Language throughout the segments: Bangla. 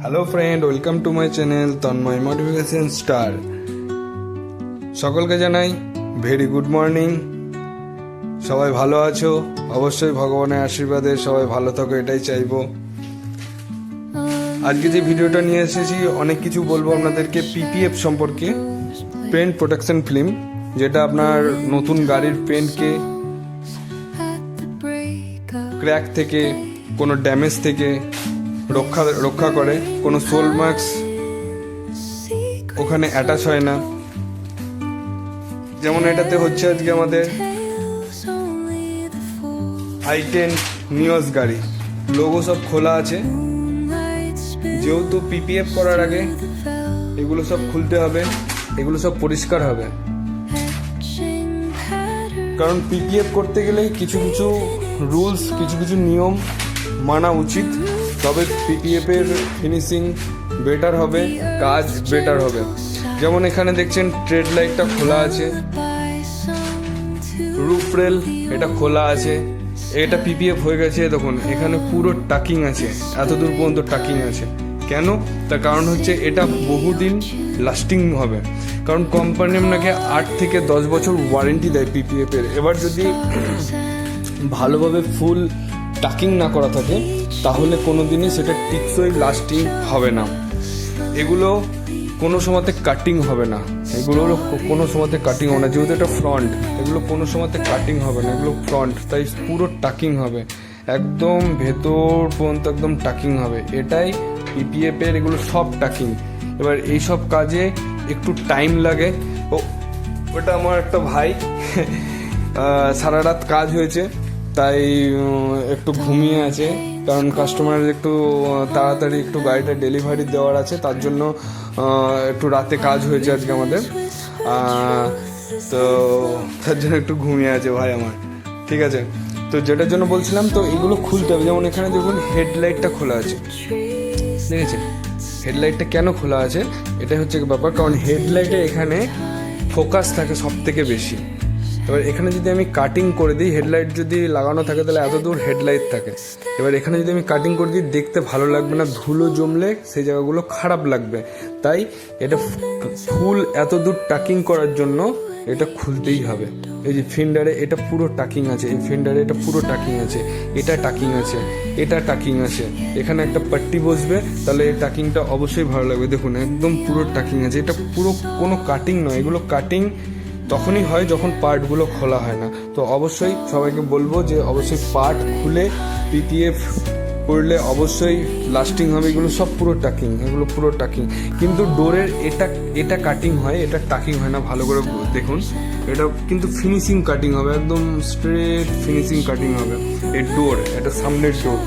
Hello friend, welcome to my channel Tanmoy motivation star. সকলকে জানাই ভেরি গুড মর্নিং। সবাই ভালো আছো? অবশ্যই ভগবানের আশীর্বাদে সবাই ভালো থাকো, এটাই চাইবো। আজকে যে ভিডিওটা নিয়ে এসেছি, অনেক কিছু বলবো আপনাদেরকে পিপিএফ সম্পর্কে, পেন্ট প্রোটেকশন ফিল্ম, যেটা আপনার নতুন গাড়ির পেন্টকে ক্র্যাক থেকে, কোনো ড্যামেজ থেকে রক্ষা করে। কোনো সোল মার্কস ওখানে অ্যাটাচ হয় না। যেমন এটাতে হচ্ছে আজকে আমাদের i10 নিওস গাড়ি, লোগো সব খোলা আছে। যেহেতু পিপিএফ করার আগে এগুলো সব খুলতে হবে, এগুলো সব পরিষ্কার হবে, কারণ পিপিএফ করতে গেলে কিছু কিছু রুলস, কিছু কিছু নিয়ম মানা উচিত, তবে পিপিএফ এর ফিনিশিং বেটার হবে, কাজ বেটার হবে। যেমন এখানে দেখছেন ট্রেড লাইটটা খোলা আছে, রুফ রেল এটা খোলা আছে, এটা পিপিএফ হয়ে গেছে। দেখুন এখানে পুরো টাকিং আছে, এত দূর পর্যন্ত টাকিং আছে। কেন? তার কারণ হচ্ছে এটা বহুদিন লাস্টিং হবে, কারণ কোম্পানি আপনাকে 8 থেকে 10 বছর ওয়ারেন্টি দেয় পিপিএফ এর। এবার যদি ভালোভাবে ফুল টাকিং না করা থাকে তাহলে কোনো দিনই সেটা টিকসই লাস্টিং হবে না। এগুলো কোনো সময়তে কাটিং হবে না, এগুলো কোনো সময়তে কাটিং হবে না, যেহেতু এটা ফ্রন্ট, এগুলো কোনো সময়তে কাটিং হবে না, এগুলো ফ্রন্ট, তাই পুরো টাকিং হবে, একদম ভেতর পর্যন্ত একদম টাকিং হবে। এটাই পিপিএফ এর, এগুলো সব টাকিং। এবার এইসব কাজে একটু টাইম লাগে। ওটা আমার একটা ভাই সারা রাত কাজ হয়েছে, তাই একটু ঘুমিয়ে আছে, কারণ কাস্টমারের একটু তাড়াতাড়ি একটু গাড়িটা ডেলিভারি দেওয়ার আছে, তার জন্য একটু রাতে কাজ হয়েছে আজকে আমাদের। তো তার জন্য একটু ঘুমিয়ে আছে ভাই আমার, ঠিক আছে। তো যেটার জন্য বলছিলাম, তো এগুলো খুলতে হবে। যেমন এখানে দেখুন হেডলাইটটা খোলা আছে, দেখেছেন? হেডলাইটটা কেন খোলা আছে? এটাই হচ্ছে ব্যাপার, কারণ হেডলাইটে এখানে ফোকাস থাকে সব থেকে বেশি। এবার এখানে যদি আমি কাটিং করে দিই, হেডলাইট যদি লাগানো থাকে তাহলে এত দূর হেডলাইট থাকে। এবার এখানে যদি আমি কাটিং করে দিই, দেখতে ভালো লাগবে না, ধুলো জমলে সেই জায়গাগুলো খারাপ লাগবে। তাই এটা ফুল এত দূর টাকিং করার জন্য এটা খুলতেই হবে। এই যে ফিন্ডারে এটা পুরো টাকিং আছে, এই ফিন্ডারে এটা পুরো টাকিং আছে, এটা টাকিং আছে, এটা টাকিং আছে, এখানে একটা পাট্টি বসবে, তাহলে এই টাকিংটা অবশ্যই ভালো লাগবে। দেখুন একদম পুরো টাকিং আছে, এটা পুরো কোনো কাটিং নয়। এগুলো কাটিং তখনই হয় যখন পার্টগুলো খোলা হয় না। তো অবশ্যই সবাইকে বলবো যে অবশ্যই পার্ট খুলে পিপিএফ করলে অবশ্যই লাস্টিং হবে। এগুলো সব পুরো টাকিং, এগুলো পুরো টাকিং। কিন্তু ডোরের এটা কাটিং হয়, এটা টাকিং হয় না। ভালো করে দেখুন, এটা কিন্তু ফিনিশিং কাটিং হবে, একদম স্ট্রেট ফিনিশিং কাটিং হবে। এই ডোর, এটা সামনের ডোর,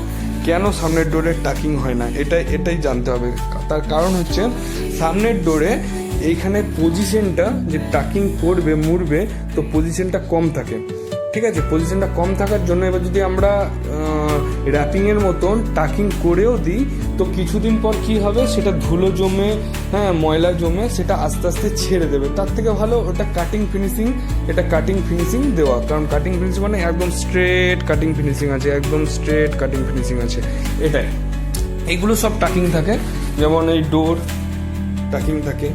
কেন সামনের ডোরে টাকিং হয় না এটাই জানতে হবে। তার কারণ হচ্ছে সামনের ডোরে এইখানে পজিশনটা যে টাকিং করবে, মুড়বে, তো পজিশনটা কম থাকে, ঠিক আছে? পজিশনটা কম থাকার জন্য এবার যদি আমরা র্যাপিংয়ের মতন টাকিং করেও দিই, তো কিছুদিন পর কি হবে, সেটা ধুলো জমে, ময়লা জমে, সেটা আস্তে আস্তে ছেড়ে দেবে। তার থেকে ভালো ওটা কাটিং ফিনিশিং, এটা কাটিং ফিনিশিং দেওয়া, কারণ কাটিং ফিনিশিং মানে একদম স্ট্রেট কাটিং ফিনিশিং আছে, একদম স্ট্রেট কাটিং ফিনিশিং আছে। এটাই, এগুলো সব টাকিং থাকে। যেমন এই ডোর টাকিং থাকে,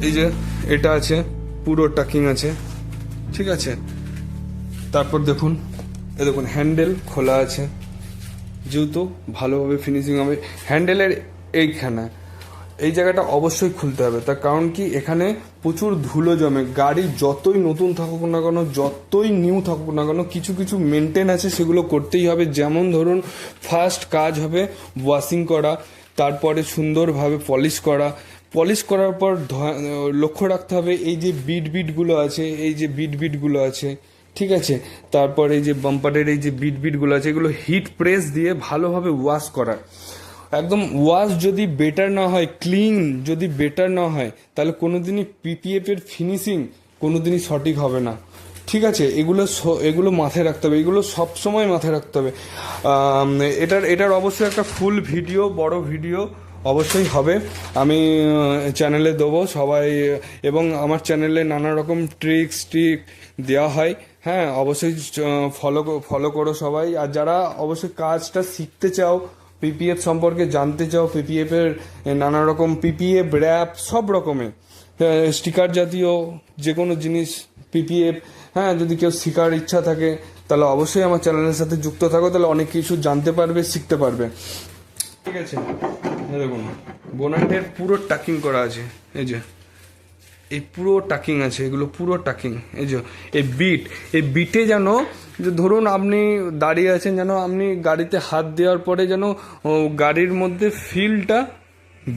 এই যে এটা আছে পুরো টাকিং আছে, ঠিক আছে। তারপর দেখুন, এই দেখুন হ্যান্ডেল খোলা আছে, যেহেতু ভালোভাবে ফিনিশিং হবে। হ্যান্ডেলের এইখানে এই জায়গাটা অবশ্যই খুলতে হবে, তার কারণ কি, এখানে প্রচুর ধুলো জমে। গাড়ি যতই নতুন থাকুক না কেন, যতই নিউ থাকুক না কেন, কিছু কিছু মেনটেন আছে, সেগুলো করতেই হবে। যেমন ধরুন, ফার্স্ট কাজ হবে ওয়াশিং করা, তারপরে সুন্দরভাবে পলিশ করার পর লক্ষ্য রাখতে হবে এই যে বিটগুলো আছে, এই যে বিটগুলো আছে, ঠিক আছে। তারপর এই যে বাম্পারের এই যে বিটগুলো আছে, এগুলো হিট প্রেস দিয়ে ভালোভাবে ওয়াশ করার। একদম ওয়াশ যদি বেটার না হয়, ক্লিন যদি বেটার না হয়, তাহলে কোনোদিনই পিপিএফ এর ফিনিশিং কোনোদিনই সঠিক হবে না, ঠিক আছে। এগুলো মাথায় রাখতে হবে, এগুলো সবসময় মাথায় রাখতে হবে। এটার অবশ্যই একটা ফুল ভিডিও, বড় ভিডিও অবশ্যই হবে, আমি চ্যানেলে দেবো সবাই। এবং আমার চ্যানেলে নানা রকম ট্রিক দেওয়া হয়, অবশ্যই ফলো করো সবাই। আর যারা অবশ্যই কাজটা শিখতে চাও, পিপিএফ সম্পর্কে জানতে চাও, পিপিএফ এর নানা রকম পিপিএফ র্যাপ সব রকমের স্টিকার জাতীয় যে কোনো জিনিস পিপিএফ, হ্যাঁ, যদি কেউ শেখার ইচ্ছা থাকে তাহলে অবশ্যই আমার চ্যানেলের সাথে যুক্ত থাকো, তাহলে অনেক কিছু জানতে পারবে, শিখতে পারবে। ঠিক আছে, দেখুন বোনাটের পুরো টাকিং করা আছে, এই যে এই পুরো টাকিং আছে, এগুলো পুরো টাকিং। এই যে এই বিটে যেন, যে ধরুন আপনি দাঁড়িয়ে আছেন, যেন আপনি গাড়িতে হাত দেওয়ার পরে যেন গাড়ির মধ্যে ফিলটা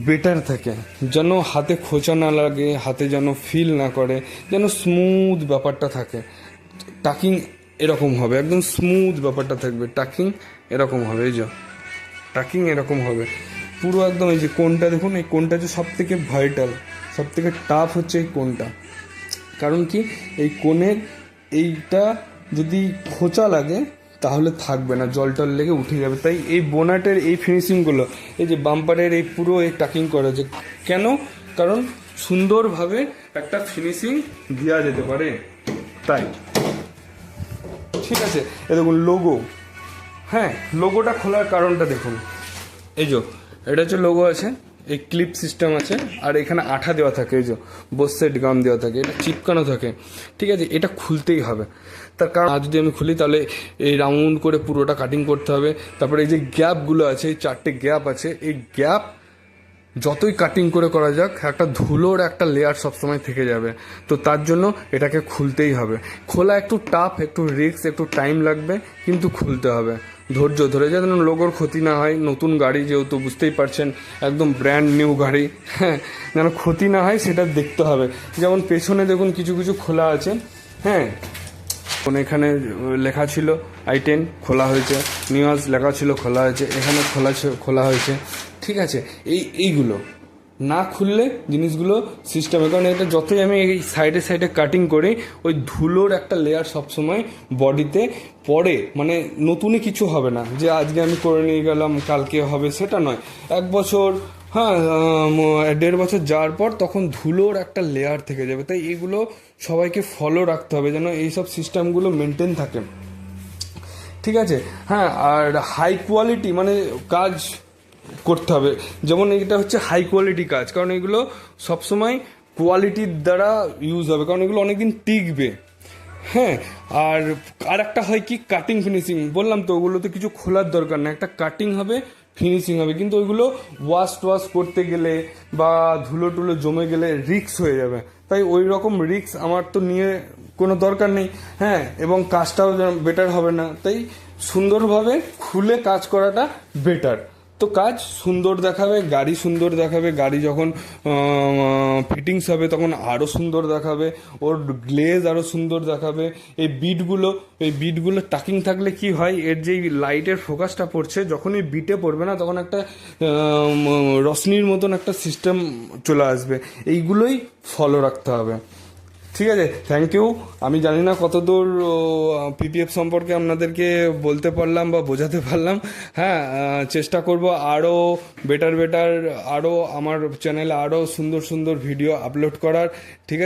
বেটার থাকে, যেন হাতে খোঁচা না লাগে, হাতে যেন ফিল না করে, যেন স্মুথ ব্যাপারটা থাকে। টাকিং এরকম হবে, একদম স্মুথ ব্যাপারটা থাকবে, টাকিং এরকম হবে। এই যে টাকিং এরকম হবে পুরো একদম। এই যে কোনটা দেখুন, এই কোনটা যে সব থেকে ভাইটাল, সব থেকে টাফ হচ্ছে এই কোনটা। কারণ কি, এই কোণের এইটা যদি খোঁচা লাগে তাহলে থাকবে না, জল টল লেগে উঠে যাবে। তাই এই বোনাটের এই ফিনিশিংগুলো, এই যে বাম্পারের এই পুরো এই টাকিং করা আছে কেন, কারণ সুন্দরভাবে একটা ফিনিশিং দেওয়া যেতে পারে, তাই। ঠিক আছে, এ দেখুন লোগো, হ্যাঁ লোগোটা খোলার কারণটা দেখুন। এই যে এটা হচ্ছে লোগো আছে, এই ক্লিপ সিস্টেম আছে, আর এখানে আঠা দেওয়া থাকে, এই যে বোসেট গাম দেওয়া থাকে, এটা চিপকানো থাকে। ঠিক আছে, এটা খুলতেই হবে, তার কারণ যদি আমি খুলি তাহলে এই রাউন্ড করে পুরোটা কাটিং করতে হবে। তারপরে এই যে গ্যাপগুলো আছে, এই 4টে গ্যাপ আছে, এই গ্যাপ যতই কাটিং করে করা যাক একটা ধুলোর একটা লেয়ার সবসময় থেকে যাবে, তো তার জন্য এটাকে খুলতেই হবে। খোলা একটু টাফ, একটু রিস্ক, একটু টাইম লাগবে, কিন্তু খুলতে হবে ধৈর্য ধরে, যেন লোগোর ক্ষতি না হয়। নতুন গাড়ি যেহেতু বুঝতেই পারছেন, একদম ব্র্যান্ড নিউ গাড়ি, হ্যাঁ, যেন ক্ষতি না হয় সেটা দেখতে হবে। যেমন পেছনে দেখুন কিছু কিছু খোলা আছে, হ্যাঁ, এখানে লেখা ছিল i10 খোলা হয়েছে, নিউজ লেখা ছিল খোলা হয়েছে, এখানে খোলা হয়েছে। ঠিক আছে, এইগুলো না খুললে জিনিসগুলো সিস্টেমে, কারণ এটা যতই আমি এই সাইডে সাইডে কাটিং করি, ওই ধুলোর একটা লেয়ার সবসময় বডিতে পড়ে, মানে নতুনই কিছু হবে না যে আজকে আমি করে নিয়ে গেলাম কালকে হবে, সেটা নয়। 1 বছর, হ্যাঁ 1.5 বছর যাওয়ার পর তখন ধুলোর একটা লেয়ার থেকে যাবে। তাই এগুলো সবাইকে ফলো রাখতে হবে যেন এইসব সিস্টেমগুলো মেনটেন থাকে। ঠিক আছে, হ্যাঁ, আর হাই কোয়ালিটি মানে কাজ করতে হবে, যেমন এটা হচ্ছে হাই কোয়ালিটি কাজ, কারণ এগুলো সবসময় কোয়ালিটির দ্বারা ইউজ হবে, কারণ এগুলো অনেকদিন টিকবে। হ্যাঁ, আর একটা হয় কি কাটিং ফিনিশিং, বললাম তো ওগুলোতে কিছু খোলার দরকার না, একটা কাটিং হবে, ফিনিশিং হবে, কিন্তু ওইগুলো ওয়াশ করতে গেলে বা ধুলো টুলো জমে গেলে রিক্স হয়ে যাবে। তাই ওই রকম রিক্স আমার তো নিয়ে কোনো দরকার নেই, হ্যাঁ, এবং কাজটাও বেটার হবে না। তাই সুন্দরভাবে খুলে কাজ করাটা বেটার, তো কাজ সুন্দর দেখাবে, গাড়ি সুন্দর দেখাবে, গাড়ি যখন ফিটিংস হবে তখন আরও সুন্দর দেখাবে, ওর গ্লেজ আরও সুন্দর দেখাবে। এই বিটগুলো টাকিং থাকলে কি হয়, এর যে লাইটের ফোকাসটা পড়ছে যখনই বিটে পড়বে না, তখন একটা রশ্মির মতন একটা সিস্টেম চলে আসবে। এইগুলোই ফলো রাখতে হবে। ঠিক আছে, থ্যাংক ইউ। আমি জানি না কতদূর পিপিএফ সম্পর্কে আপনাদেরকে বলতে পারলাম বা বোঝাতে পারলাম। হ্যাঁ, চেষ্টা করব আরও বেটার আরও আমার চ্যানেলে আরও সুন্দর সুন্দর ভিডিও আপলোড করার। ঠিক আছে।